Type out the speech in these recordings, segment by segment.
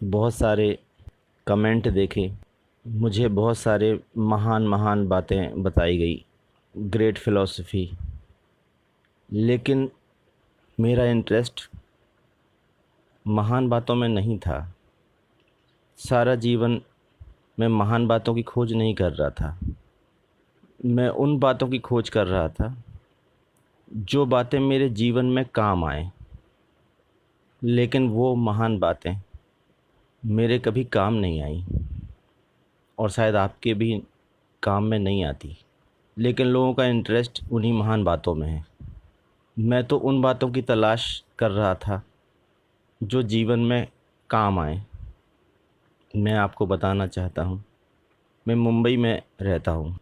बहुत सारे कमेंट देखे, मुझे बहुत सारे महान महान बातें बताई गई, ग्रेट फ़िलॉसफ़ी। लेकिन मेरा इंटरेस्ट महान बातों में नहीं था। सारा जीवन मैं महान बातों की खोज नहीं कर रहा था। मैं उन बातों की खोज कर रहा था जो बातें मेरे जीवन में काम आए। लेकिन वो महान बातें मेरे कभी काम नहीं आई, और शायद आपके भी काम में नहीं आती। लेकिन लोगों का इंटरेस्ट उन्हीं महान बातों में है। मैं तो उन बातों की तलाश कर रहा था जो जीवन में काम आए। मैं आपको बताना चाहता हूँ, मैं मुंबई में रहता हूँ।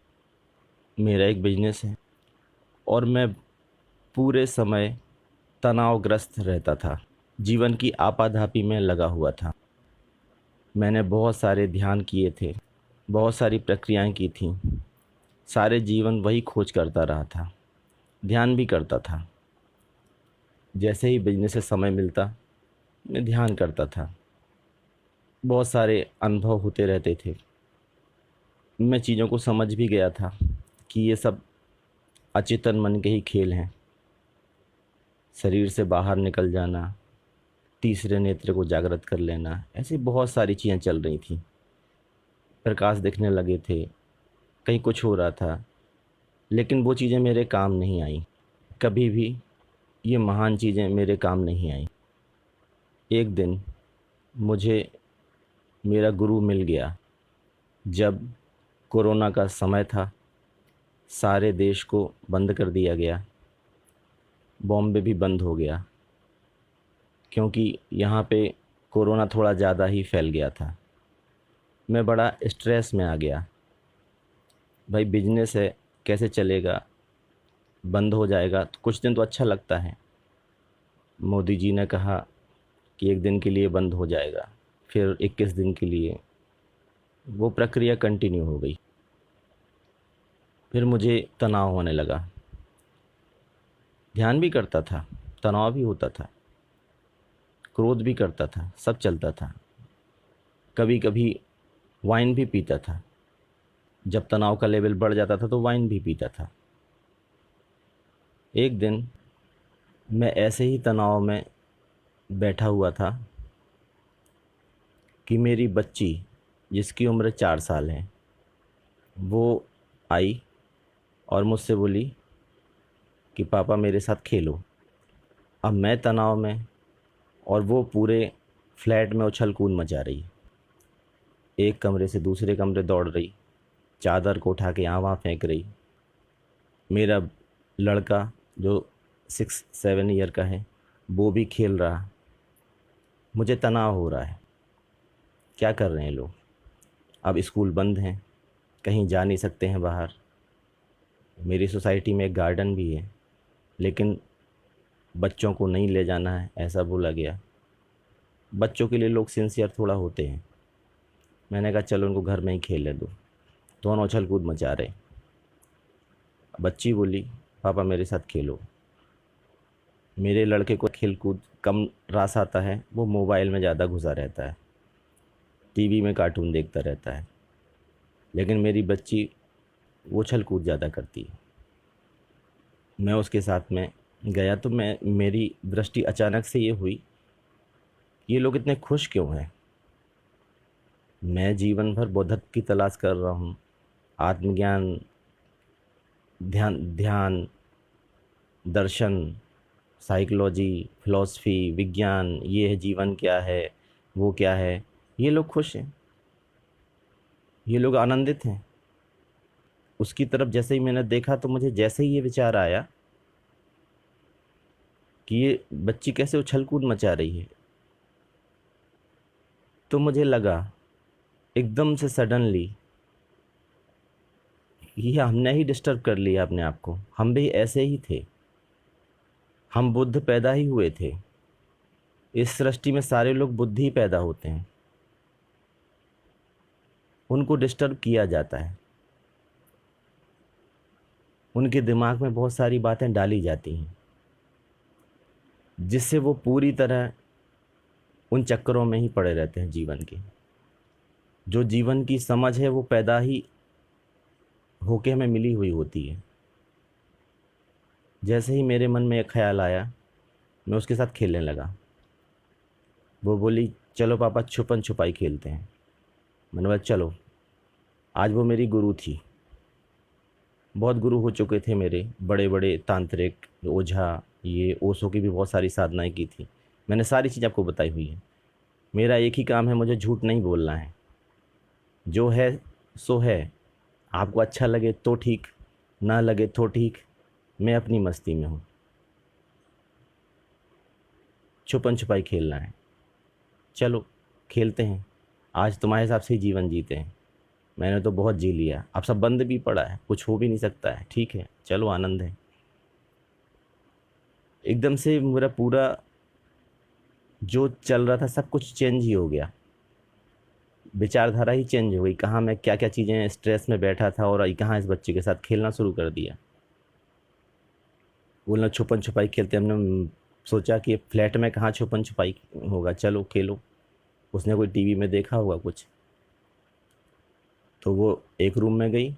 मेरा एक बिजनेस है और मैं पूरे समय तनावग्रस्त रहता था। जीवन की आपाधापी में लगा हुआ था। मैंने बहुत सारे ध्यान किए थे, बहुत सारी प्रक्रियाएं की थीं। सारे जीवन वही खोज करता रहा था, ध्यान भी करता था। जैसे ही बिजनेस से समय मिलता मैं ध्यान करता था। बहुत सारे अनुभव होते रहते थे। मैं चीज़ों को समझ भी गया था कि ये सब अचेतन मन के ही खेल हैं। शरीर से बाहर निकल जाना, तीसरे नेत्र को जागृत कर लेना, ऐसी बहुत सारी चीज़ें चल रही थी। प्रकाश दिखने लगे थे, कहीं कुछ हो रहा था। लेकिन वो चीज़ें मेरे काम नहीं आई। कभी भी ये महान चीज़ें मेरे काम नहीं आई। एक दिन मुझे मेरा गुरु मिल गया। जब कोरोना का समय था, सारे देश को बंद कर दिया गया। बॉम्बे भी बंद हो गया, क्योंकि यहाँ पे कोरोना थोड़ा ज़्यादा ही फैल गया था। मैं बड़ा स्ट्रेस में आ गया। भाई बिजनेस है, कैसे चलेगा? बंद हो जाएगा तो कुछ दिन तो अच्छा लगता है। मोदी जी ने कहा कि एक दिन के लिए बंद हो जाएगा, फिर 21 दिन के लिए। वो प्रक्रिया कंटिन्यू हो गई। फिर मुझे तनाव होने लगा। ध्यान भी करता था, तनाव भी होता था, क्रोध भी करता था, सब चलता था। कभी कभी वाइन भी पीता था। जब तनाव का लेवल बढ़ जाता था तो वाइन भी पीता था। एक दिन मैं ऐसे ही तनाव में बैठा हुआ था कि मेरी बच्ची, जिसकी उम्र 4 साल है, वो आई और मुझसे बोली कि पापा मेरे साथ खेलो। अब मैं तनाव में और वो पूरे फ्लैट में उछल कूद मचा रही। एक कमरे से दूसरे कमरे दौड़ रही, चादर को उठा के यहाँ वहाँ फेंक रही। मेरा लड़का जो 6-7 ईयर का है, वो भी खेल रहा। मुझे तनाव हो रहा है। क्या कर रहे हैं लोग? अब स्कूल बंद हैं, कहीं जा नहीं सकते हैं बाहर। मेरी सोसाइटी में एक गार्डन भी है, लेकिन बच्चों को नहीं ले जाना है, ऐसा बोला गया। बच्चों के लिए लोग सिंसियर थोड़ा होते हैं। मैंने कहा चलो उनको घर में ही खेलने दो। दोनों उछल कूद मचा रहे। बच्ची बोली पापा मेरे साथ खेलो। मेरे लड़के को खेल कूद कम रास आता है, वो मोबाइल में ज़्यादा घुसा रहता है, टीवी में कार्टून देखता रहता है। लेकिन मेरी बच्ची वो उछल कूद ज़्यादा करती है। मैं उसके साथ में गया तो मेरी दृष्टि अचानक से ये हुई, ये लोग इतने खुश क्यों हैं? मैं जीवन भर बौद्धत्व की तलाश कर रहा हूँ, आत्मज्ञान, ध्यान ध्यान, दर्शन, साइकोलॉजी, फिलॉसफी, विज्ञान, ये है जीवन क्या है, वो क्या है। ये लोग खुश हैं, ये लोग आनंदित हैं। उसकी तरफ जैसे ही मैंने देखा तो मुझे जैसे ही ये विचार आया कि ये बच्ची कैसे उछल कूद मचा रही है, तो मुझे लगा एकदम से सडनली ये हमने ही डिस्टर्ब कर लिया अपने आप को। हम भी ऐसे ही थे। हम बुद्ध पैदा ही हुए थे। इस सृष्टि में सारे लोग बुद्ध ही पैदा होते हैं। उनको डिस्टर्ब किया जाता है, उनके दिमाग में बहुत सारी बातें डाली जाती हैं, जिससे वो पूरी तरह उन चक्करों में ही पड़े रहते हैं जीवन के। जो जीवन की समझ है वो पैदा ही होके हमें मिली हुई होती है। जैसे ही मेरे मन में एक ख्याल आया, मैं उसके साथ खेलने लगा। वो बोली चलो पापा छुपन छुपाई खेलते हैं। मैंने बोला चलो। आज वो मेरी गुरु थी। बहुत गुरु हो चुके थे मेरे, बड़े बड़े तांत्रिक, ओझा, ये ओशो की भी बहुत सारी साधनाएं की थी। मैंने सारी चीज़ आपको बताई हुई है। मेरा एक ही काम है, मुझे झूठ नहीं बोलना है। जो है सो है। आपको अच्छा लगे तो ठीक, ना लगे तो ठीक। मैं अपनी मस्ती में हूँ। छुपन छुपाई खेलना है, चलो खेलते हैं। आज तुम्हारे हिसाब से ही जीवन जीते हैं। मैंने तो बहुत जी लिया, अब सब बंद भी पड़ा है, कुछ हो भी नहीं सकता है। ठीक है, चलो आनंद है। एकदम से मेरा पूरा जो चल रहा था सब कुछ चेंज ही हो गया। विचारधारा ही चेंज हो गई। कहाँ मैं क्या क्या चीज़ें स्ट्रेस में बैठा था और कहाँ इस बच्चे के साथ खेलना शुरू कर दिया। बोलना छुपन छुपाई खेलते, हमने सोचा कि फ्लैट में कहाँ छुपन छुपाई होगा, चलो खेलो। उसने कोई टीवी में देखा होगा कुछ, तो वो एक रूम में गई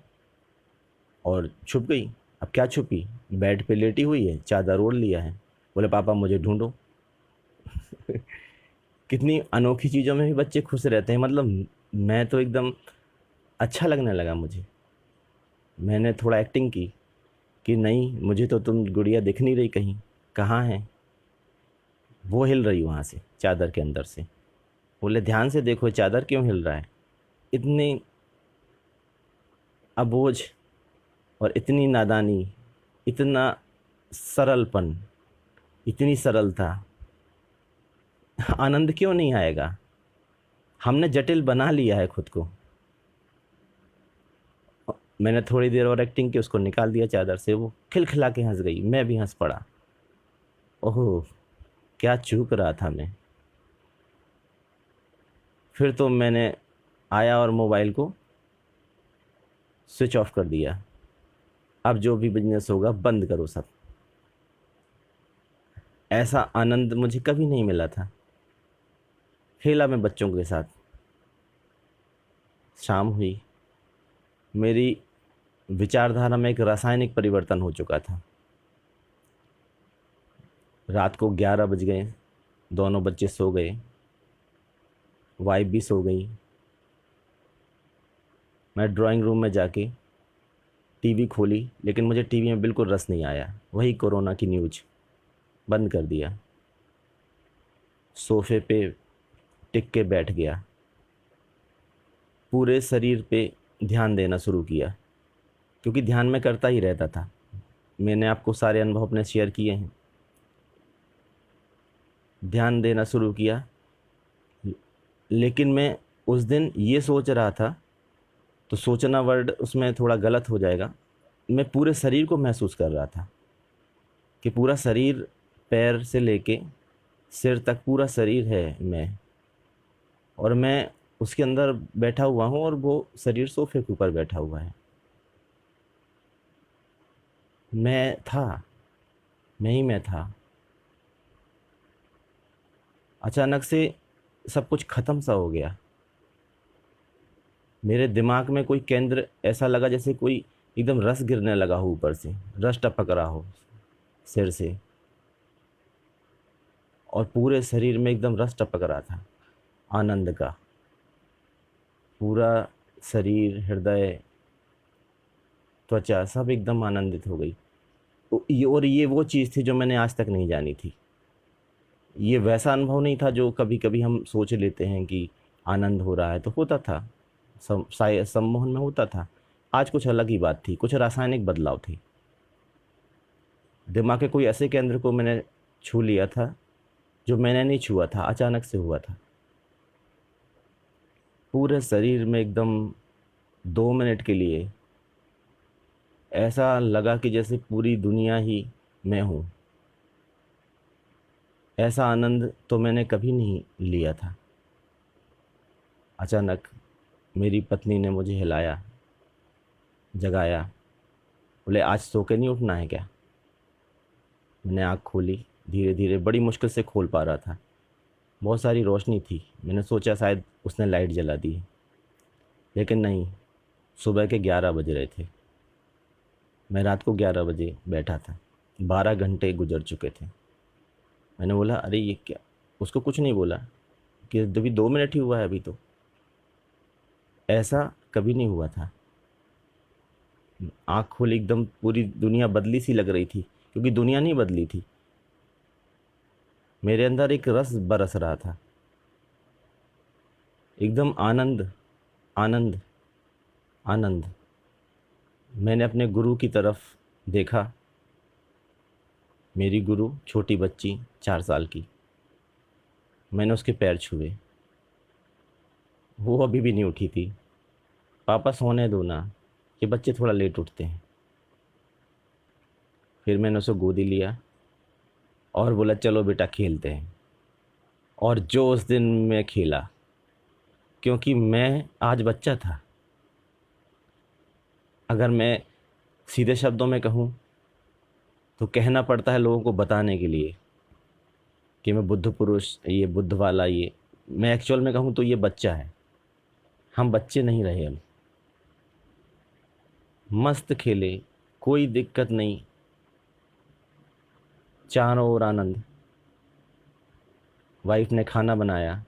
और छुप गई। अब क्या छुपी, बेड पे लेटी हुई है, चादर ओढ़ लिया है। बोले पापा मुझे ढूंढो। कितनी अनोखी चीज़ों में भी बच्चे खुश रहते हैं। मतलब मैं तो एकदम अच्छा लगने लगा मुझे। मैंने थोड़ा एक्टिंग की कि नहीं मुझे तो तुम गुड़िया दिख नहीं रही, कहीं कहाँ है। वो हिल रही वहाँ से चादर के अंदर से। बोले ध्यान से देखो चादर क्यों हिल रहा है। इतनी अबोझ और इतनी नादानी, इतना सरलपन, इतनी सरलता। आनंद क्यों नहीं आएगा। हमने जटिल बना लिया है खुद को। मैंने थोड़ी देर और एक्टिंग की, उसको निकाल दिया चादर से। वो खिलखिला के हंस गई, मैं भी हंस पड़ा। ओह, क्या चूक रहा था मैं। फिर तो मैंने आया और मोबाइल को स्विच ऑफ कर दिया। अब जो भी बिजनेस होगा बंद करो सब। ऐसा आनंद मुझे कभी नहीं मिला था। खेला मैं बच्चों के साथ। शाम हुई, मेरी विचारधारा में एक रासायनिक परिवर्तन हो चुका था। रात को 11 बज गए, दोनों बच्चे सो गए, वाइफ भी सो गई। मैं ड्राइंग रूम में जाके टीवी खोली, लेकिन मुझे टीवी में बिल्कुल रस नहीं आया। वही कोरोना की न्यूज़, बंद कर दिया। सोफे पे टिक के बैठ गया, पूरे शरीर पे ध्यान देना शुरू किया, क्योंकि ध्यान में करता ही रहता था। मैंने आपको सारे अनुभव अपने शेयर किए हैं। ध्यान देना शुरू किया, लेकिन मैं उस दिन ये सोच रहा था, तो सोचना वर्ड उसमें थोड़ा गलत हो जाएगा। मैं पूरे शरीर को महसूस कर रहा था कि पूरा शरीर, पैर से लेके सिर तक पूरा शरीर है मैं, और मैं उसके अंदर बैठा हुआ हूँ और वो शरीर सोफे के ऊपर बैठा हुआ है। मैं था, मैं ही मैं था। अचानक से सब कुछ ख़त्म सा हो गया। मेरे दिमाग में कोई केंद्र ऐसा लगा जैसे कोई एकदम रस गिरने लगा हो, ऊपर से रस टपक रहा हो सिर से, और पूरे शरीर में एकदम रस टपक रहा था आनंद का। पूरा शरीर, हृदय, त्वचा सब एकदम आनंदित हो गई। और ये वो चीज़ थी जो मैंने आज तक नहीं जानी थी। ये वैसा अनुभव नहीं था जो कभी कभी हम सोच लेते हैं कि आनंद हो रहा है, तो होता था, सम्मोहन में होता था। आज कुछ अलग ही बात थी, कुछ रासायनिक बदलाव थी। दिमाग के कोई ऐसे केंद्र को मैंने छू लिया था जो मैंने नहीं छुआ था, अचानक से हुआ था। पूरे शरीर में एकदम 2 मिनट के लिए ऐसा लगा कि जैसे पूरी दुनिया ही मैं हूँ। ऐसा आनंद तो मैंने कभी नहीं लिया था। अचानक मेरी पत्नी ने मुझे हिलाया, जगाया। बोले आज सो के नहीं उठना है क्या। मैंने आँख खोली, धीरे धीरे, बड़ी मुश्किल से खोल पा रहा था। बहुत सारी रोशनी थी। मैंने सोचा शायद उसने लाइट जला दी, लेकिन नहीं। सुबह के 11 बज रहे थे। मैं रात को 11 बजे बैठा था। 12 घंटे गुजर चुके थे। मैंने बोला अरे ये क्या। उसको कुछ नहीं बोला कि अभी 2 मिनट ही हुआ है अभी तो। ऐसा कभी नहीं हुआ था। आँख खोली, एकदम पूरी दुनिया बदली सी लग रही थी, क्योंकि दुनिया नहीं बदली थी। मेरे अंदर एक रस बरस रहा था, एकदम आनंद, आनंद, आनंद। मैंने अपने गुरु की तरफ देखा। मेरी गुरु छोटी बच्ची, 4 साल की। मैंने उसके पैर छुए। वो अभी भी नहीं उठी थी। पापा सोने दो ना, ये बच्चे थोड़ा लेट उठते हैं। फिर मैंने उसे गोदी लिया और बोला चलो बेटा खेलते हैं। और जो उस दिन मैं खेला, क्योंकि मैं आज बच्चा था। अगर मैं सीधे शब्दों में कहूँ तो कहना पड़ता है लोगों को बताने के लिए कि मैं बुद्ध पुरुष, ये बुद्ध वाला, ये। मैं एक्चुअल में कहूँ तो ये बच्चा है। हम बच्चे नहीं रहे। हम मस्त खेले, कोई दिक्कत नहीं, चारों ओर आनंद। वाइफ ने खाना बनाया,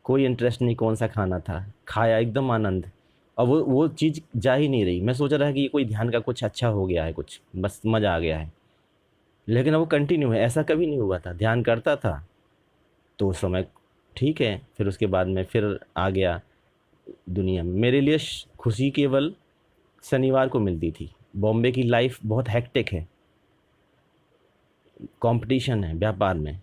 कोई इंटरेस्ट नहीं कौन सा खाना था, खाया, एकदम आनंद। अब वो चीज़ जा ही नहीं रही। मैं सोच रहा कि ये कोई ध्यान का कुछ अच्छा हो गया है, कुछ बस मज़ा आ गया है। लेकिन अब वो कंटिन्यू है। ऐसा कभी नहीं हुआ था। ध्यान करता था तो उस समय ठीक है, फिर उसके बाद में फिर आ गया दुनिया में। मेरे लिए खुशी केवल शनिवार को मिलती थी। बॉम्बे की लाइफ बहुत हेक्टिक है, कंपटीशन है व्यापार में,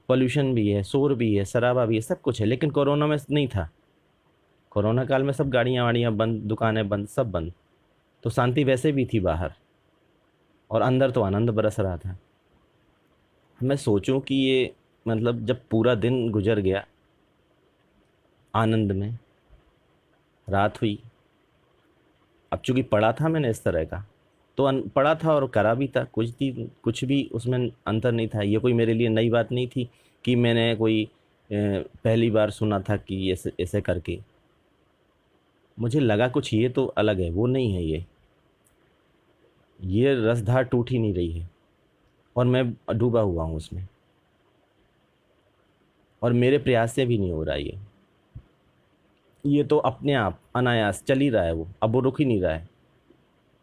पोल्यूशन भी है, शोर भी है, शराबा भी है, सब कुछ है। लेकिन कोरोना में नहीं था। कोरोना काल में सब गाड़ियाँ वाड़ियाँ बंद, दुकानें बंद, सब बंद। तो शांति वैसे भी थी बाहर, और अंदर तो आनंद बरस रहा था। मैं सोचूं कि ये, मतलब जब पूरा दिन गुजर गया आनंद में, रात हुई। अब चूंकि पढ़ा था मैंने इस तरह का, तो पढ़ा था और करा भी था। कुछ भी उसमें अंतर नहीं था। ये कोई मेरे लिए नई बात नहीं थी कि मैंने कोई पहली बार सुना था कि ऐसे ऐसे करके। मुझे लगा कुछ ये तो अलग है, वो नहीं है ये रसधार टूट ही नहीं रही है, और मैं डूबा हुआ हूँ उसमें, और मेरे प्रयास से भी नहीं हो रहा ये तो अपने आप अनायास चल ही रहा है। वो अब वो रुक ही नहीं रहा है।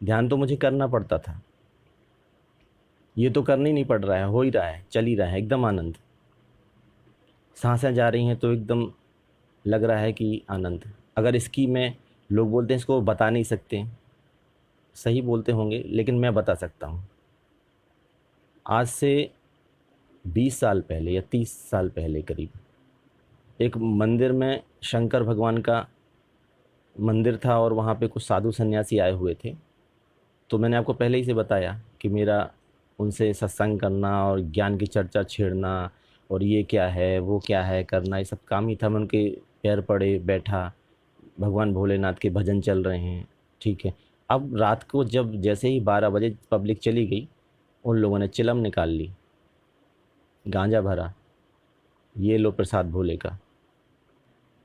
ध्यान तो मुझे करना पड़ता था, ये तो करना ही नहीं पड़ रहा है, हो ही रहा है, चल ही रहा है, एकदम आनंद। सांसें जा रही हैं तो एकदम लग रहा है कि आनंद। अगर इसकी मैं, लोग बोलते हैं इसको बता नहीं सकते, सही बोलते होंगे, लेकिन मैं बता सकता हूँ। आज से 20 साल पहले या 30 साल पहले करीब, एक मंदिर में शंकर भगवान का मंदिर था, और वहाँ पे कुछ साधु सन्यासी आए हुए थे। तो मैंने आपको पहले ही से बताया कि मेरा उनसे सत्संग करना और ज्ञान की चर्चा छेड़ना, और ये क्या है वो क्या है करना, ये सब काम ही था। मैं उनके पैर पड़े बैठा, भगवान भोलेनाथ के भजन चल रहे हैं, ठीक है। अब रात को जब जैसे ही 12 बजे पब्लिक चली गई, उन लोगों ने चिलम निकाल ली, गांजा भरा, ये लो प्रसाद भोले का।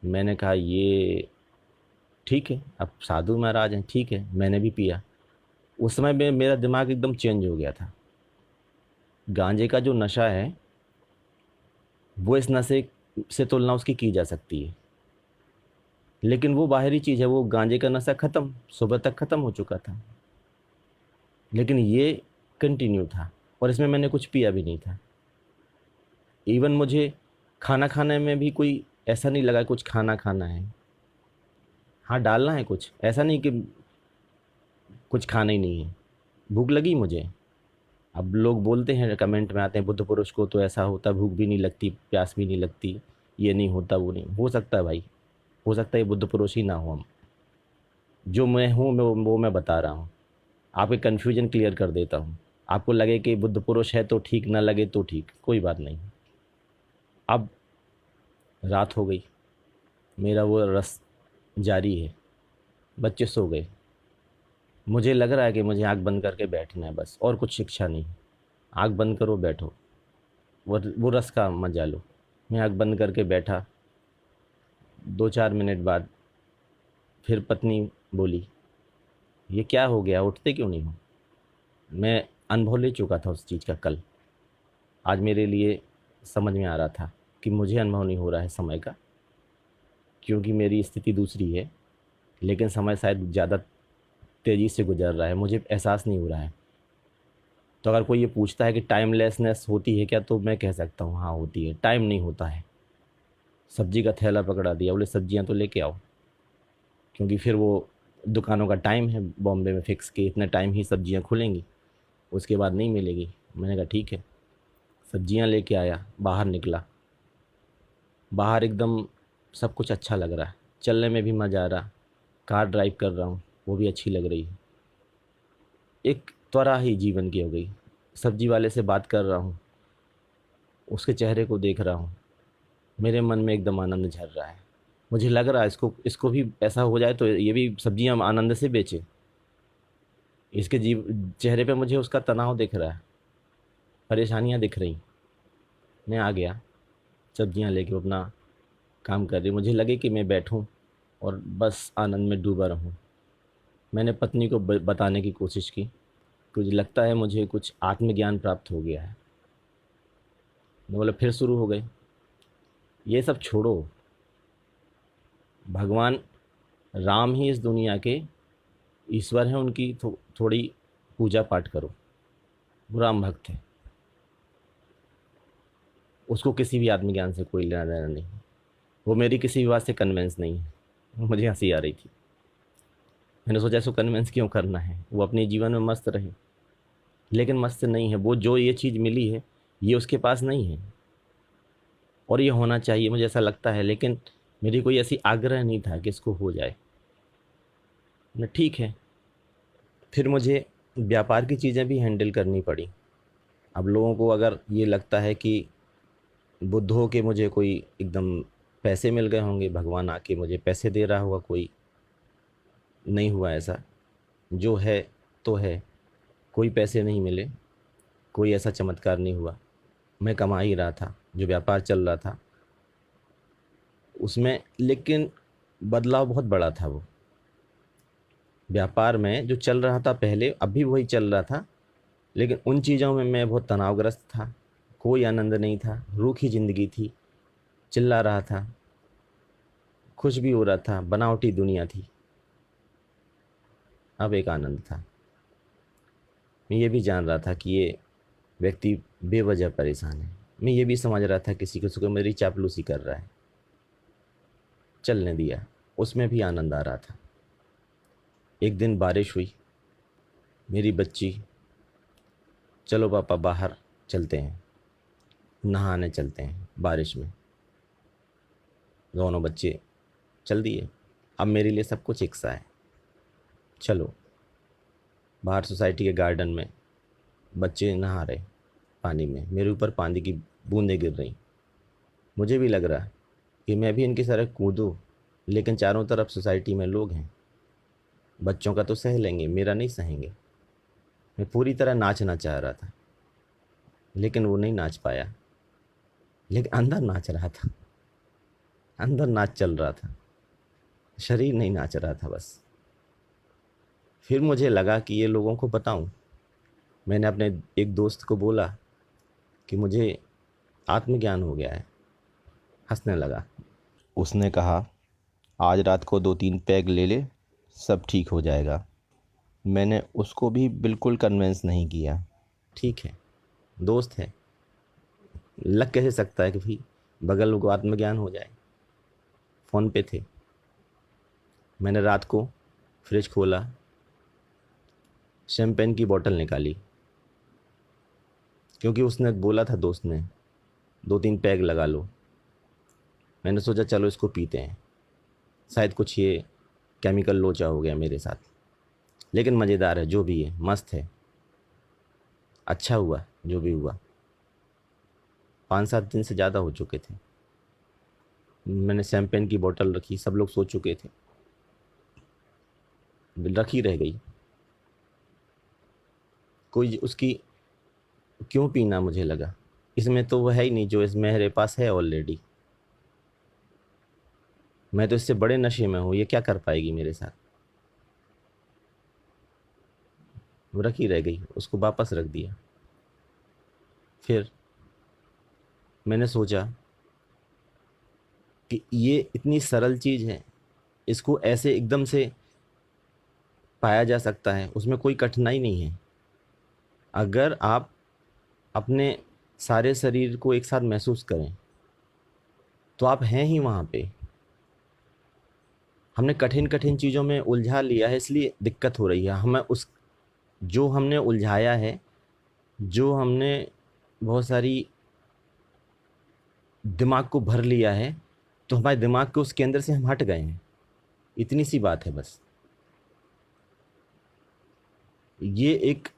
मैंने कहा ये ठीक है, अब साधु महाराज हैं, ठीक है, मैंने भी पिया। उस समय में मेरा दिमाग एकदम चेंज हो गया था। गांजे का जो नशा है, वो इस नशे से तुलना उसकी की जा सकती है, लेकिन वो बाहरी चीज़ है। वो गांजे का नशा ख़त्म, सुबह तक ख़त्म हो चुका था, लेकिन ये कंटिन्यू था, और इसमें मैंने कुछ पिया भी नहीं था। इवन मुझे खाना खाने में भी कोई ऐसा नहीं लगा कुछ खाना खाना है। हाँ, डालना है कुछ, ऐसा नहीं कि कुछ खाना ही नहीं है। भूख लगी मुझे। अब लोग बोलते हैं, कमेंट में आते हैं, बुद्ध पुरुष को तो ऐसा होता, भूख भी नहीं लगती, प्यास भी नहीं लगती, ये नहीं होता, वो नहीं हो सकता है भाई। हो सकता है ये बुद्ध पुरुष ही ना हो हम। जो मैं हूँ मैं वो मैं बता रहा हूँ। आपके कन्फ्यूजन क्लियर कर देता हूँ। आपको लगे कि बुद्ध पुरुष है तो ठीक, ना लगे तो ठीक, कोई बात नहीं। अब रात हो गई, मेरा वो रस जारी है। बच्चे सो गए। मुझे लग रहा है कि मुझे आँख बंद करके बैठना है बस, और कुछ शिक्षा नहीं। आँख बंद करो, बैठो। वो रस का मजा लो। मैं आँख बंद करके बैठा। 2-4 मिनट बाद फिर पत्नी बोली, ये क्या हो गया, उठते क्यों नहीं हो? मैं अनुभव ले चुका था उस चीज़ का कल। आज मेरे लिए समझ में आ रहा था कि मुझे अनुभव नहीं हो रहा है समय का, क्योंकि मेरी स्थिति दूसरी है। लेकिन समय शायद ज़्यादा तेज़ी से गुजर रहा है, मुझे एहसास नहीं हो रहा है। तो अगर कोई ये पूछता है कि टाइमलेसनेस होती है क्या, तो मैं कह सकता हूँ हाँ होती है। टाइम नहीं होता है। सब्जी का थैला पकड़ा दिया, बोले सब्जियाँ तो लेके आओ, क्योंकि फिर वो दुकानों का टाइम है बॉम्बे में फिक्स कि इतने टाइम ही सब्जियाँ खुलेंगी, उसके बाद नहीं मिलेगी। मैंने कहा ठीक है। सब्जियाँ लेके आया, बाहर निकला। बाहर एकदम सब कुछ अच्छा लग रहा है, चलने में भी मज़ा आ रहा। कार ड्राइव कर रहा हूँ, वो भी अच्छी लग रही है। एक त्वरा ही जीवन की हो गई। सब्जी वाले से बात कर रहा हूँ, उसके चेहरे को देख रहा हूँ, मेरे मन में एकदम आनंद झर रहा है। मुझे लग रहा है इसको इसको भी ऐसा हो जाए तो ये भी सब्जियां आनंद से बेचे। इसके जीव चेहरे पे मुझे उसका तनाव दिख रहा है, परेशानियां दिख रही। मैं आ गया, सब्जियां लेके अपना काम कर रही। मुझे लगे कि मैं बैठूं और बस आनंद में डूबा रहूं। मैंने पत्नी को बताने की कोशिश की, कुछ लगता है मुझे कुछ आत्मज्ञान प्राप्त हो गया है। मैं बोला फिर शुरू हो गए। ये सब छोड़ो, भगवान राम ही इस दुनिया के ईश्वर हैं, उनकी थोड़ी पूजा पाठ करो। वो राम भक्त है, उसको किसी भी आत्मज्ञान से कोई लेना देना नहीं। वो मेरी किसी भी बात से कन्विंस नहीं है। मुझे हंसी आ रही थी। मैंने सोचा इसको कन्विंस क्यों करना है, वो अपने जीवन में मस्त रहे। लेकिन मस्त नहीं है वो, जो ये चीज़ मिली है ये उसके पास नहीं है, और ये होना चाहिए मुझे ऐसा लगता है। लेकिन मेरी कोई ऐसी आग्रह नहीं था कि इसको हो जाए न। ठीक है, फिर मुझे व्यापार की चीज़ें भी हैंडल करनी पड़ी। अब लोगों को अगर ये लगता है कि बुद्ध हो के मुझे कोई एकदम पैसे मिल गए होंगे, भगवान आके मुझे पैसे दे रहा होगा, कोई नहीं हुआ ऐसा। जो है तो है, कोई पैसे नहीं मिले, कोई ऐसा चमत्कार नहीं हुआ। मैं कमा ही रहा था, जो व्यापार चल रहा था उसमें। लेकिन बदलाव बहुत बड़ा था। वो व्यापार में जो चल रहा था पहले, अभी वही चल रहा था, लेकिन उन चीज़ों में मैं बहुत तनावग्रस्त था। कोई आनंद नहीं था, रूखी ज़िंदगी थी, चिल्ला रहा था, खुश भी हो रहा था, बनावटी दुनिया थी। अब एक आनंद था। मैं ये भी जान रहा था कि ये व्यक्ति बेवजह परेशान है। मैं ये भी समझ रहा था किसी किसी को मेरी चापलूसी कर रहा है। चलने दिया, उसमें भी आनंद आ रहा था। एक दिन बारिश हुई। मेरी बच्ची, चलो पापा बाहर चलते हैं, नहाने चलते हैं बारिश में। दोनों बच्चे चल दिए। अब मेरे लिए सब कुछ एक सा है। चलो, बाहर सोसाइटी के गार्डन में बच्चे नहा रहे पानी में, मेरे ऊपर पानी की बूंदें गिर रही। मुझे भी लग रहा कि मैं भी इनकी तरह कूदूं, लेकिन चारों तरफ सोसाइटी में लोग हैं। बच्चों का तो सह लेंगे, मेरा नहीं सहेंगे। मैं पूरी तरह नाचना चाह रहा था, लेकिन वो नहीं नाच पाया। लेकिन अंदर नाच रहा था, अंदर नाच चल रहा था, शरीर नहीं नाच रहा था बस। फिर मुझे लगा कि ये लोगों को बताऊं। मैंने अपने एक दोस्त को बोला कि मुझे आत्मज्ञान हो गया है। हंसने लगा। उसने कहा, आज रात को 2-3 पैग ले ले, सब ठीक हो जाएगा। मैंने उसको भी बिल्कुल कन्विंस नहीं किया। ठीक है, दोस्त है, लग कैसे सकता है कि भाई बगल को आत्मज्ञान हो जाए। फ़ोन पे थे। मैंने रात को फ्रिज खोला, शैम्पेन की बोतल निकाली, क्योंकि उसने बोला था दोस्त ने 2-3 पैग लगा लो। मैंने सोचा चलो इसको पीते हैं, शायद कुछ ये केमिकल लोचा हो गया मेरे साथ। लेकिन मज़ेदार है, जो भी है मस्त है। अच्छा हुआ जो भी हुआ। 5-7 दिन से ज़्यादा हो चुके थे। मैंने शैम्पेन की बोतल रखी, सब लोग सो चुके थे, रखी रह गई। कोई उसकी क्यों पीना मुझे लगा, इसमें तो वो है ही नहीं जो इस मेरे पास है ऑलरेडी। मैं तो इससे बड़े नशे में हूँ, ये क्या कर पाएगी मेरे साथ। वो रखी रह गई, उसको वापस रख दिया। फिर मैंने सोचा कि ये इतनी सरल चीज़ है, इसको ऐसे एकदम से पाया जा सकता है, उसमें कोई कठिनाई नहीं है। अगर आप अपने सारे शरीर को एक साथ महसूस करें तो आप हैं ही वहाँ पे। हमने कठिन कठिन चीज़ों में उलझा लिया है, इसलिए दिक्कत हो रही है हमें। उस जो हमने उलझाया है, जो हमने बहुत सारी दिमाग को भर लिया है, तो हमारे दिमाग के उस केंद्र से हम हट गए हैं। इतनी सी बात है बस। ये एक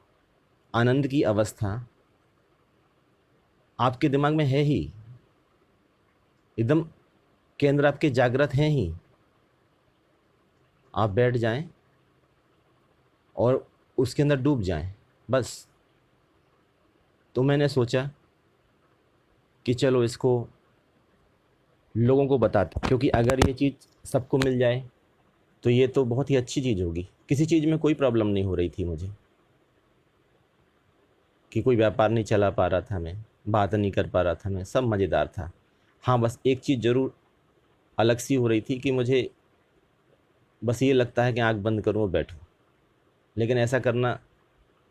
आनंद की अवस्था आपके दिमाग में है ही, एकदम केंद्र आपके जागृत हैं ही। आप बैठ जाएं और उसके अंदर डूब जाएं बस। तो मैंने सोचा कि चलो इसको लोगों को बताते, क्योंकि अगर ये चीज़ सबको मिल जाए तो ये तो बहुत ही अच्छी चीज़ होगी। किसी चीज़ में कोई प्रॉब्लम नहीं हो रही थी मुझे, कि कोई व्यापार नहीं चला पा रहा था, मैं बात नहीं कर पा रहा था, मैं सब मज़ेदार था। हाँ, बस एक चीज़ ज़रूर अलग सी हो रही थी कि मुझे बस ये लगता है कि आंख बंद करूँ और बैठूँ, लेकिन ऐसा करना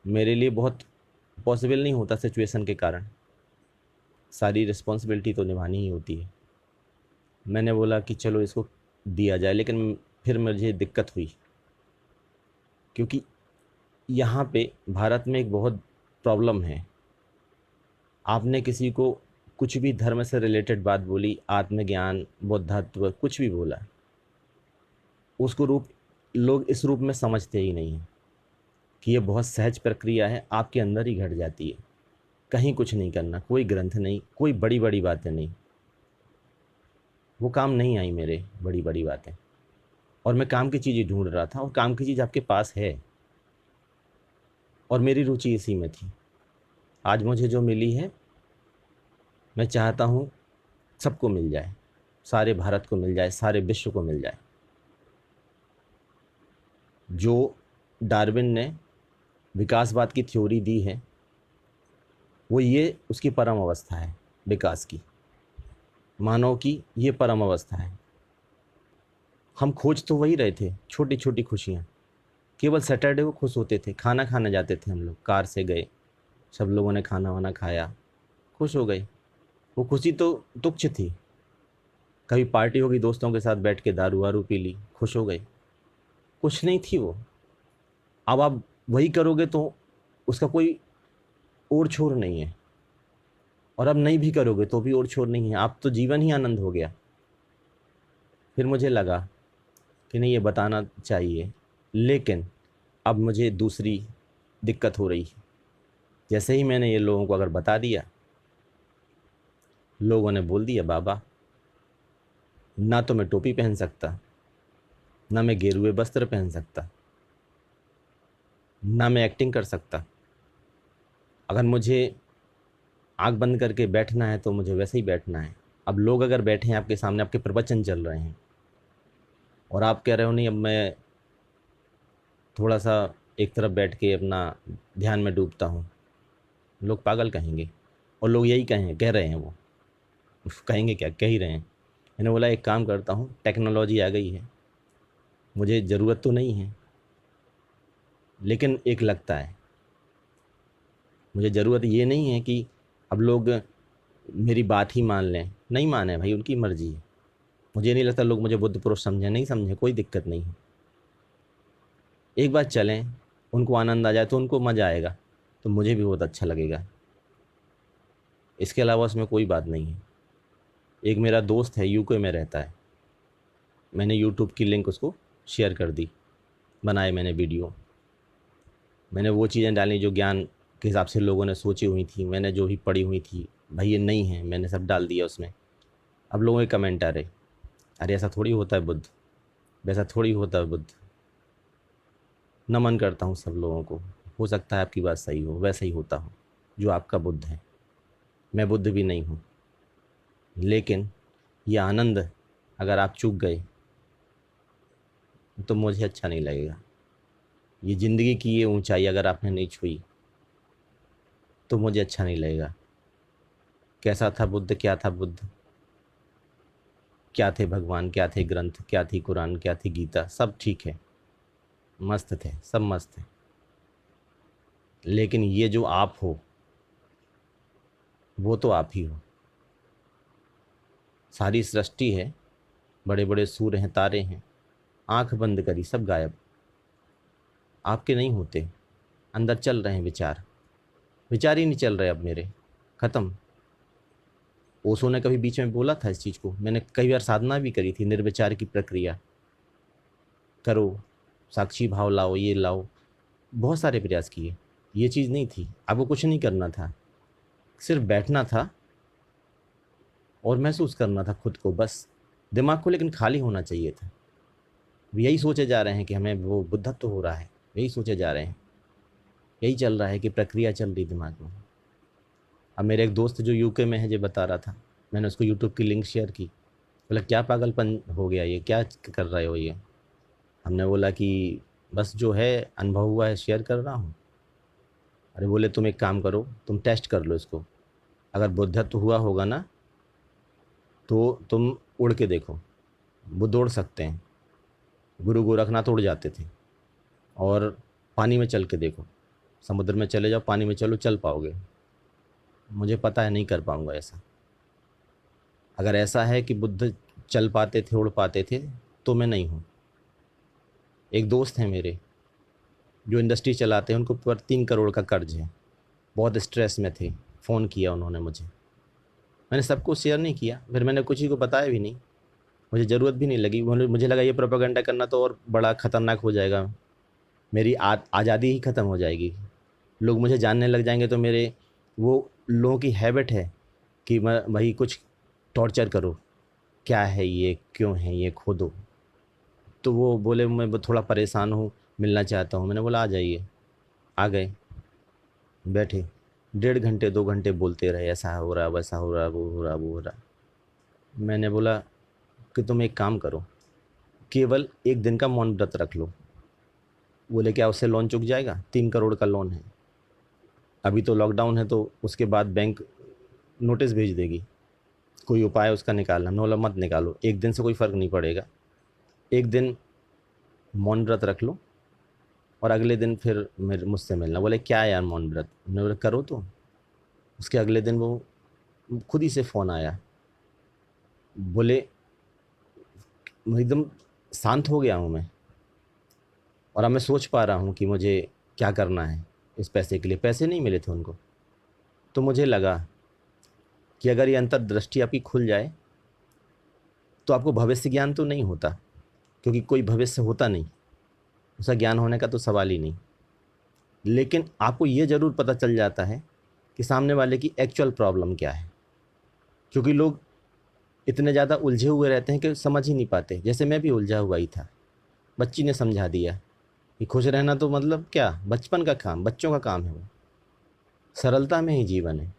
मेरे लिए बहुत पॉसिबल नहीं होता सिचुएशन के कारण। सारी रिस्पॉन्सिबिलिटी तो निभानी ही होती है। मैंने बोला कि चलो इसको दिया जाए, लेकिन फिर मुझे दिक्कत हुई, क्योंकि यहाँ पे भारत में एक बहुत प्रॉब्लम है। आपने किसी को कुछ भी धर्म से रिलेटेड बात बोली, आत्मज्ञान, बुद्धत्व, कुछ भी बोला, उसको लोग इस रूप में समझते ही नहीं हैं कि ये बहुत सहज प्रक्रिया है, आपके अंदर ही घट जाती है। कहीं कुछ नहीं करना, कोई ग्रंथ नहीं, कोई बड़ी बड़ी बातें नहीं। वो काम नहीं आई मेरे, बड़ी बड़ी बातें। और मैं काम की चीज़ ही ढूंढ रहा था, और काम की चीज़ आपके पास है, और मेरी रुचि इसी में थी। आज मुझे जो मिली है, मैं चाहता हूँ सबको मिल जाए, सारे भारत को मिल जाए, सारे विश्व को मिल जाए। जो डार्विन ने विकासवाद की थ्योरी दी है, वो ये उसकी परम अवस्था है विकास की, मानव की ये परम अवस्था है। हम खोज तो वही रहे थे, छोटी छोटी खुशियाँ। केवल सैटरडे को खुश होते थे, खाना खाने जाते थे हम लोग, कार से गए, सब लोगों ने खाना वाना खाया, खुश हो गए। वो खुशी तो तुच्छ थी। कभी पार्टी हो गई, दोस्तों के साथ बैठ के दारू वारू पी ली, खुश हो गए, कुछ नहीं थी वो। अब आप वही करोगे तो उसका कोई ओर छोर नहीं है, और अब नहीं भी करोगे तो भी ओर छोर नहीं है, आप तो जीवन ही आनंद हो गया। फिर मुझे लगा कि नहीं, ये बताना चाहिए, लेकिन अब मुझे दूसरी दिक्कत हो रही है। जैसे ही मैंने ये लोगों को अगर बता दिया, लोगों ने बोल दिया, बाबा ना तो मैं टोपी पहन सकता, ना मैं गेरुए वस्त्र पहन सकता, ना मैं एक्टिंग कर सकता। अगर मुझे आंख बंद करके बैठना है तो मुझे वैसे ही बैठना है। अब लोग अगर बैठे हैं आपके सामने, आपके प्रवचन चल रहे हैं, और आप कह रहे हो नहीं अब मैं थोड़ा सा एक तरफ बैठ के अपना ध्यान में डूबता हूँ, लोग पागल कहेंगे। और लोग यही कह रहे हैं, वो कहेंगे क्या, कह ही रहे हैं। मैंने बोला एक काम करता हूँ, टेक्नोलॉजी आ गई है, मुझे ज़रूरत तो नहीं है, लेकिन एक लगता है मुझे ज़रूरत ये नहीं है कि अब लोग मेरी बात ही मान लें। नहीं माने भाई, उनकी मर्ज़ी है। मुझे नहीं लगता लोग मुझे बुद्ध पुरुष समझें, नहीं समझे, कोई दिक्कत नहीं है। एक बार चलें, उनको आनंद आ जाए तो उनको मज़ा आएगा, तो मुझे भी बहुत अच्छा लगेगा। इसके अलावा उसमें कोई बात नहीं है। एक मेरा दोस्त है, यूके में रहता है, मैंने यूट्यूब की लिंक उसको शेयर कर दी, बनाए मैंने वीडियो, मैंने वो चीज़ें डाली जो ज्ञान के हिसाब से लोगों ने सोची हुई थी, मैंने जो भी पढ़ी हुई थी, भाई ये नहीं है, मैंने सब डाल दिया उसमें। अब लोगों के कमेंट आ रहे, अरे ऐसा थोड़ी होता है बुद्ध, वैसा थोड़ी होता है बुद्ध। नमन करता हूँ सब लोगों को, हो सकता है आपकी बात सही हो, वैसा ही होता हो जो आपका बुद्ध है। मैं बुद्ध भी नहीं हूँ, लेकिन ये आनंद अगर आप चूक गए तो मुझे अच्छा नहीं लगेगा। ये ज़िंदगी की ये ऊंचाई अगर आपने नहीं छुई तो मुझे अच्छा नहीं लगेगा। कैसा था बुद्ध, क्या था बुद्ध, क्या थे भगवान, क्या थे ग्रंथ, क्या थी कुरान, क्या थी गीता, सब ठीक है, मस्त थे, सब मस्त थे। लेकिन ये जो आप हो वो तो आप ही हो। सारी सृष्टि है, बड़े बड़े सूर्य हैं, तारे हैं, आंख बंद करी सब गायब, आपके नहीं होते। अंदर चल रहे हैं विचार, विचार ही नहीं चल रहे अब मेरे, ख़त्म। ओशो ने कभी बीच में बोला था इस चीज़ को, मैंने कई बार साधना भी करी थी, निर्विचार की प्रक्रिया करो, साक्षी भाव लाओ, ये लाओ, बहुत सारे प्रयास किए। ये चीज़ नहीं थी, आपको कुछ नहीं करना था, सिर्फ बैठना था और महसूस करना था खुद को बस, दिमाग को लेकिन खाली होना चाहिए था। यही सोचे जा रहे हैं कि हमें वो बुद्धत्व हो रहा है, यही सोचे जा रहे हैं, यही चल रहा है कि प्रक्रिया चल रही दिमाग में। अब मेरे एक दोस्त जो यूके में है जो बता रहा था, मैंने उसको यूट्यूब की लिंक शेयर की, बोला क्या पागलपन हो गया, ये क्या कर रहे हो ये। हमने बोला कि बस जो है अनुभव हुआ है शेयर कर रहा हूँ। अरे बोले तुम एक काम करो, तुम टेस्ट कर लो इसको, अगर बुद्धत्व हुआ होगा ना तो तुम उड़ के देखो, बुद्ध उड़ सकते हैं, गुरु गोरखनाथ उड़ जाते थे। और पानी में चल के देखो, समुद्र में चले जाओ, पानी में चलो, चल पाओगे। मुझे पता है नहीं कर पाऊँगा ऐसा। अगर ऐसा है कि बुद्ध चल पाते थे, उड़ पाते थे, तो मैं नहीं हूँ। एक दोस्त हैं मेरे जो इंडस्ट्री चलाते हैं, उनको पर 3 करोड़ का कर्ज है, बहुत स्ट्रेस में थे, फ़ोन किया उन्होंने मुझे, मैंने सबको शेयर नहीं किया, फिर मैंने कुछ ही को बताया भी नहीं, मुझे ज़रूरत भी नहीं लगी। मुझे लगा ये प्रोपेगेंडा करना तो और बड़ा ख़तरनाक हो जाएगा, मेरी आज़ादी ही ख़त्म हो जाएगी, लोग मुझे जानने लग जाएंगे। तो मेरे वो लोगों की हैबिट है कि मैं भाई कुछ टॉर्चर करो, क्या है ये, क्यों है ये, खोदो। तो वो बोले मैं थोड़ा परेशान हूँ, मिलना चाहता हूँ। मैंने बोला आ जाइए, आ गए, बैठे, 1.5 घंटे 2 घंटे बोलते रहे, ऐसा हो रहा, वैसा हो रहा, वो हो रहा, वो हो रहा। मैंने बोला कि तुम एक काम करो, केवल एक दिन का मौन व्रत रख लो। बोले क्या उससे लोन चुक जाएगा, 3 करोड़ का लोन है, अभी तो लॉकडाउन है तो उसके बाद बैंक नोटिस भेज देगी, कोई उपाय उसका निकालना। हमने बोला मत निकालो, एक दिन से कोई फ़र्क नहीं पड़ेगा, एक दिन मौन व्रत रख लो और अगले दिन फिर मेरे मुझसे मिलना। बोले क्या यार मौन व्रत, मैंने बोला करो तो। उसके अगले दिन वो खुद ही से फ़ोन आया, बोले एकदम शांत हो गया हूँ मैं, और अब मैं सोच पा रहा हूँ कि मुझे क्या करना है इस पैसे के लिए। पैसे नहीं मिले थे उनको, तो मुझे लगा कि अगर ये अंतर्दृष्टि आपकी खुल जाए तो आपको भविष्य ज्ञान तो नहीं होता, क्योंकि कोई भविष्य होता नहीं, उसका ज्ञान होने का तो सवाल ही नहीं, लेकिन आपको ये ज़रूर पता चल जाता है कि सामने वाले की एक्चुअल प्रॉब्लम क्या है। क्योंकि लोग इतने ज़्यादा उलझे हुए रहते हैं कि समझ ही नहीं पाते, जैसे मैं भी उलझा हुआ ही था। बच्ची ने समझा दिया कि खुश रहना तो मतलब क्या, बचपन का काम, बच्चों का काम है वो, सरलता में ही जीवन है।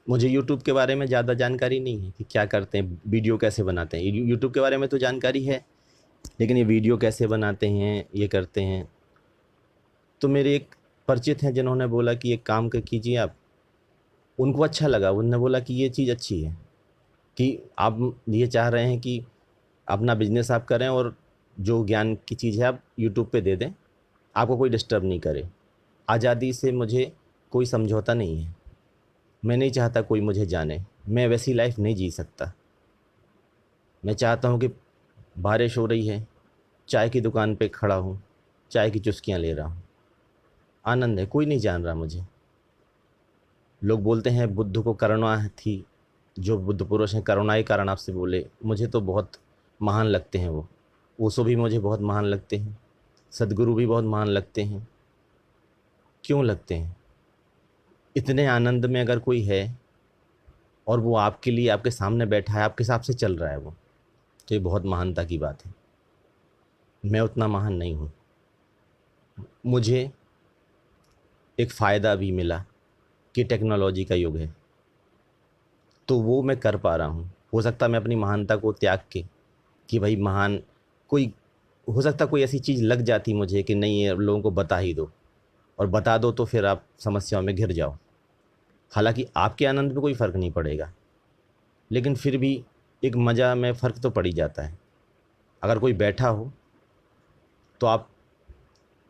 मुझे यूट्यूब के बारे में ज़्यादा जानकारी नहीं है कि क्या करते हैं, वीडियो कैसे बनाते हैं। यूट्यूब के बारे में तो जानकारी है, लेकिन ये वीडियो कैसे बनाते हैं, ये करते हैं। तो मेरे एक परिचित हैं जिन्होंने बोला कि एक काम कीजिए आप, उनको अच्छा लगा, उन्होंने बोला कि ये चीज़ अच्छी है कि आप ये चाह रहे हैं कि अपना बिजनेस आप करें और जो ज्ञान की चीज़ है आप यूट्यूब पे दे दें, आपको कोई डिस्टर्ब नहीं करे। आज़ादी से मुझे कोई समझौता नहीं है, मैं नहीं चाहता कोई मुझे जाने, मैं वैसी लाइफ नहीं जी सकता। मैं चाहता हूँ कि बारिश हो रही है, चाय की दुकान पे खड़ा हूँ, चाय की चुस्कियाँ ले रहा हूँ, आनंद है, कोई नहीं जान रहा मुझे। लोग बोलते हैं बुद्ध को करुणा थी, जो बुद्ध पुरुष हैं करुणा के कारण आपसे बोले, मुझे तो बहुत महान लगते हैं वो। ओशो भी मुझे बहुत महान लगते हैं, सदगुरु भी बहुत महान लगते हैं। क्यों लगते हैं? इतने आनंद में अगर कोई है और वो आपके लिए आपके सामने बैठा है, आपके हिसाब से चल रहा है वो, तो ये बहुत महानता की बात है। मैं उतना महान नहीं हूँ। मुझे एक फ़ायदा भी मिला कि टेक्नोलॉजी का युग है, तो वो मैं कर पा रहा हूँ। हो सकता है मैं अपनी महानता को त्याग के, कि भाई महान कोई, हो सकता कोई ऐसी चीज़ लग जाती मुझे कि नहीं ये लोगों को बता ही दो, और बता दो तो फिर आप समस्याओं में घिर जाओ। हालांकि आपके आनंद में कोई फ़र्क नहीं पड़ेगा, लेकिन फिर भी एक मज़ा में फ़र्क तो पड़ ही जाता है। अगर कोई बैठा हो तो आप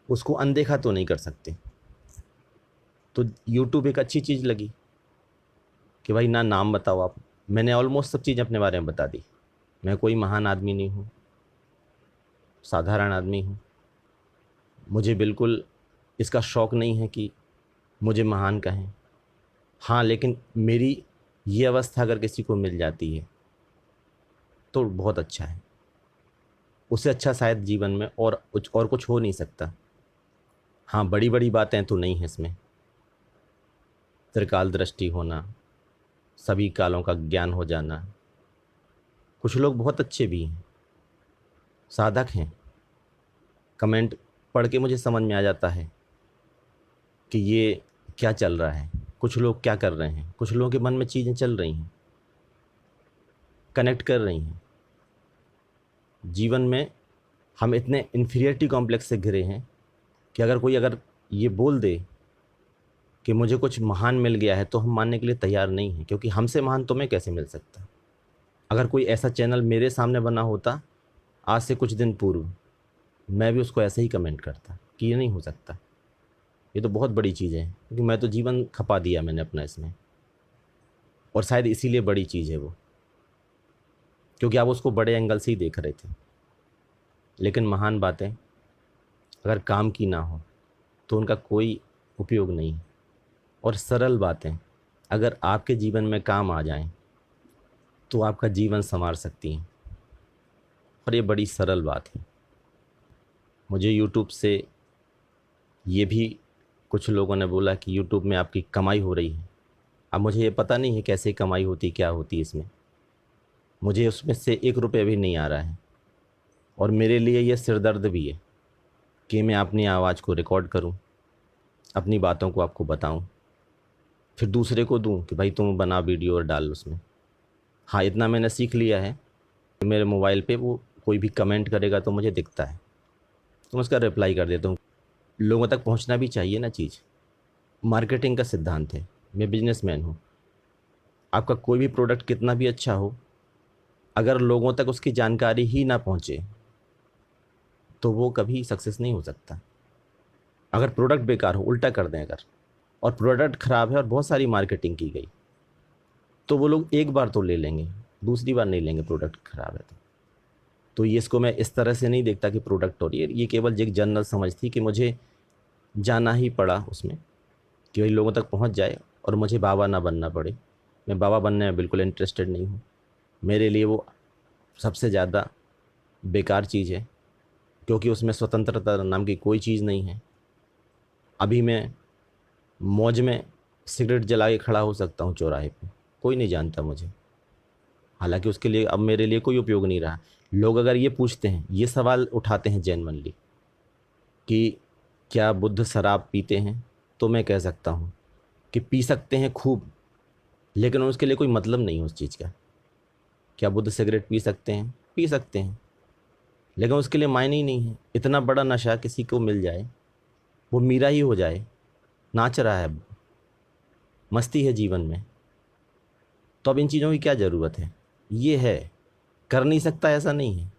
उसको अनदेखा तो नहीं कर सकते। तो यूट्यूब एक अच्छी चीज़ लगी कि भाई ना नाम बताओ आप, मैंने ऑलमोस्ट सब चीज़ अपने बारे में बता दी। मैं कोई महान आदमी नहीं हूँ, साधारण आदमी हूँ। मुझे बिल्कुल इसका शौक़ नहीं है कि मुझे महान कहें। हाँ, लेकिन मेरी ये अवस्था अगर किसी को मिल जाती है तो बहुत अच्छा है। उससे अच्छा शायद जीवन में और कुछ हो नहीं सकता। हाँ, बड़ी बड़ी बातें तो नहीं हैं इसमें, त्रिकाल दृष्टि होना, सभी कालों का ज्ञान हो जाना। कुछ लोग बहुत अच्छे भी हैं, साधक हैं। कमेंट पढ़ के मुझे समझ में आ जाता है कि ये क्या चल रहा है, कुछ लोग क्या कर रहे हैं, कुछ लोगों के मन में चीज़ें चल रही हैं, कनेक्ट कर रही हैं। जीवन में हम इतने इन्फीरियरिटी कॉम्प्लेक्स से घिरे हैं कि अगर ये बोल दे कि मुझे कुछ महान मिल गया है तो हम मानने के लिए तैयार नहीं हैं, क्योंकि हमसे महान तुम्हें कैसे मिल सकता। अगर कोई ऐसा चैनल मेरे सामने बना होता आज से कुछ दिन पूर्व, मैं भी उसको ऐसे ही कमेंट करता कि ये नहीं हो सकता, ये तो बहुत बड़ी चीज़ है, क्योंकि मैं तो जीवन खपा दिया मैंने अपना इसमें। और शायद इसीलिए बड़ी चीज़ है वो, क्योंकि आप उसको बड़े एंगल से ही देख रहे थे। लेकिन महान बातें अगर काम की ना हो तो उनका कोई उपयोग नहीं। और सरल बातें अगर आपके जीवन में काम आ जाएं तो आपका जीवन संवार सकती हैं। और ये बड़ी सरल बात है। मुझे यूट्यूब से ये भी कुछ लोगों ने बोला कि यूट्यूब में आपकी कमाई हो रही है। अब मुझे ये पता नहीं है कैसे कमाई होती, क्या होती इसमें। मुझे उसमें से 1 रुपये भी नहीं आ रहा है। और मेरे लिए ये सिरदर्द भी है कि मैं अपनी आवाज़ को रिकॉर्ड करूं, अपनी बातों को आपको बताऊं, फिर दूसरे को दूं कि भाई तुम बना वीडियो और डाल उसमें। हाँ, इतना मैंने सीख लिया है कि मेरे मोबाइल पे वो कोई भी कमेंट करेगा तो मुझे दिखता है, तो मैं उसका रिप्लाई कर देता हूँ। लोगों तक पहुँचना भी चाहिए ना चीज़। मार्केटिंग का सिद्धांत है। मैं बिजनेसमैन हूँ। आपका कोई भी प्रोडक्ट कितना भी अच्छा हो, अगर लोगों तक उसकी जानकारी ही ना पहुँचे तो वो कभी सक्सेस नहीं हो सकता। अगर प्रोडक्ट बेकार हो, उल्टा कर दें अगर, और प्रोडक्ट ख़राब है और बहुत सारी मार्केटिंग की गई, तो वो लोग एक बार तो ले लेंगे, दूसरी बार नहीं लेंगे प्रोडक्ट ख़राब है तो ये इसको मैं इस तरह से नहीं देखता कि प्रोडक्ट। और ये केवल एक जनरल समझ थी कि मुझे जाना ही पड़ा उसमें कि भाई लोगों तक पहुंच जाए और मुझे बाबा ना बनना पड़े। मैं बाबा बनने में बिल्कुल इंटरेस्टेड नहीं हूँ। मेरे लिए वो सबसे ज़्यादा बेकार चीज़ है, क्योंकि उसमें स्वतंत्रता नाम की कोई चीज़ नहीं है। अभी मैं मौज में सिगरेट जला के खड़ा हो सकता हूँ चौराहे पे, कोई नहीं जानता मुझे। हालांकि उसके लिए अब मेरे लिए कोई उपयोग नहीं रहा। लोग अगर ये पूछते हैं, ये सवाल उठाते हैं जेन्युइनली कि क्या बुद्ध शराब पीते हैं, तो मैं कह सकता हूँ कि पी सकते हैं खूब, लेकिन उसके लिए कोई मतलब नहीं है उस चीज़ का। क्या बुद्ध सिगरेट पी सकते हैं? पी सकते हैं, लेकिन उसके लिए मायने ही नहीं है। इतना बड़ा नशा किसी को मिल जाए, वो मीरा ही हो जाए, नाच रहा है, मस्ती है जीवन में, तो अब इन चीज़ों की क्या ज़रूरत है? ये है, कर नहीं सकता ऐसा नहीं है।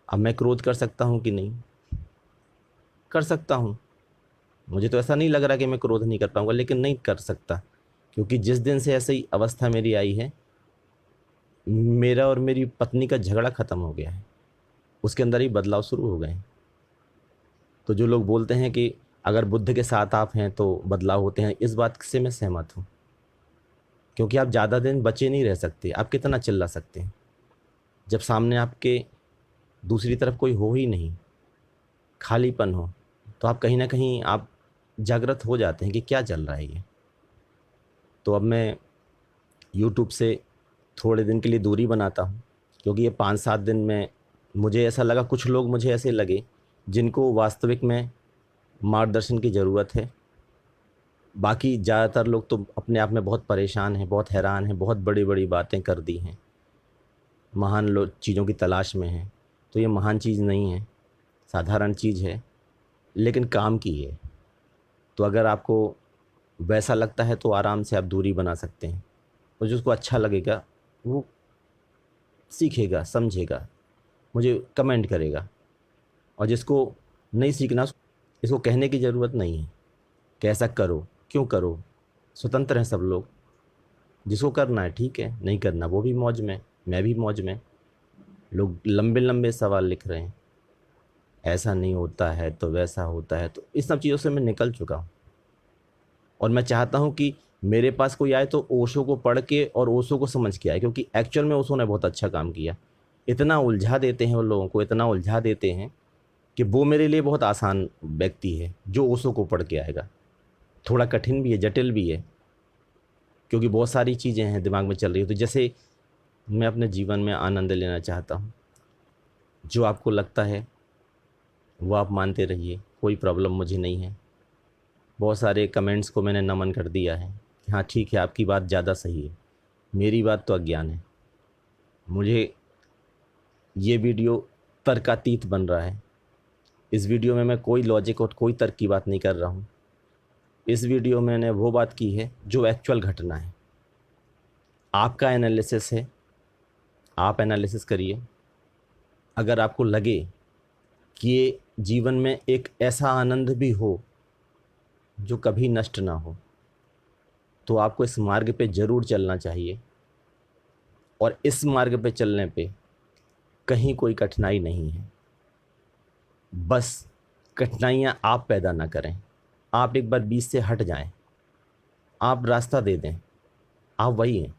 अब मैं क्रोध कर सकता हूँ कि नहीं? कर सकता हूँ। मुझे तो ऐसा नहीं लग रहा कि मैं क्रोध नहीं कर पाऊँगा, लेकिन नहीं कर सकता, क्योंकि जिस दिन से ऐसी अवस्था मेरी आई है, मेरा और मेरी पत्नी का झगड़ा ख़त्म हो गया है। उसके अंदर ही बदलाव शुरू हो गए हैं। तो जो लोग बोलते हैं कि अगर बुद्ध के साथ आप हैं तो बदलाव होते हैं, इस बात से मैं सहमत हूँ, क्योंकि आप ज़्यादा दिन बचे नहीं रह सकते। आप कितना चिल्ला सकते हैं जब सामने आपके दूसरी तरफ कोई हो ही नहीं, खालीपन हो, तो आप कहीं ना कहीं आप जागृत हो जाते हैं कि क्या चल रहा है ये। तो अब मैं यूट्यूब से थोड़े दिन के लिए दूरी बनाता हूँ, क्योंकि ये 5-7 दिन में मुझे ऐसा लगा, कुछ लोग मुझे ऐसे लगे जिनको वास्तविक में मार्गदर्शन की ज़रूरत है, बाकी ज़्यादातर लोग तो अपने आप में बहुत परेशान हैं, बहुत हैरान हैं, बहुत बड़ी बड़ी बातें कर दी हैं, महान लोग चीज़ों की तलाश में हैं। तो ये महान चीज़ नहीं है, साधारण चीज़ है, लेकिन काम की है। तो अगर आपको वैसा लगता है तो आराम से आप दूरी बना सकते हैं, और जिसको अच्छा लगेगा वो सीखेगा, समझेगा, मुझे कमेंट करेगा। और जिसको नहीं सीखना, इसको कहने की ज़रूरत नहीं है कि ऐसा करो, क्यों करो, स्वतंत्र हैं सब लोग। जिसको करना है ठीक है, नहीं करना वो भी मौज में, मैं भी मौज में। लोग लंबे लंबे सवाल लिख रहे हैं, ऐसा नहीं होता है तो वैसा होता है, तो इस सब चीज़ों से मैं निकल चुका हूँ। और मैं चाहता हूँ कि मेरे पास कोई आए तो ओशो को पढ़ के और ओशो को समझ के आए, क्योंकि एक्चुअल में ओशो ने बहुत अच्छा काम किया। इतना उलझा देते हैं वो लोगों को, इतना उलझा देते हैं कि वो मेरे लिए बहुत आसान व्यक्ति है जो ओशो को पढ़ के आएगा। थोड़ा कठिन भी है, जटिल भी है, क्योंकि बहुत सारी चीज़ें हैं दिमाग में चल रही है। तो जैसे मैं अपने जीवन में आनंद लेना चाहता हूँ, जो आपको लगता है वो आप मानते रहिए, कोई प्रॉब्लम मुझे नहीं है। बहुत सारे कमेंट्स को मैंने नमन कर दिया है कि हाँ ठीक है, आपकी बात ज़्यादा सही है, मेरी बात तो अज्ञान है। मुझे ये वीडियो तर्कातीत बन रहा है। इस वीडियो में मैं कोई लॉजिक और कोई तर्क की बात नहीं कर रहा हूँ। इस वीडियो में मैंने वो बात की है जो एक्चुअल घटना है। आपका एनालिसिस है, आप एनालिसिस करिए। अगर आपको लगे कि ये जीवन में एक ऐसा आनंद भी हो जो कभी नष्ट ना हो, तो आपको इस मार्ग पे ज़रूर चलना चाहिए। और इस मार्ग पे चलने पे कहीं कोई कठिनाई नहीं है। बस कठिनाइयाँ आप पैदा ना करें। आप एक बार बीच से हट जाएं, आप रास्ता दे दें, आप वही हैं।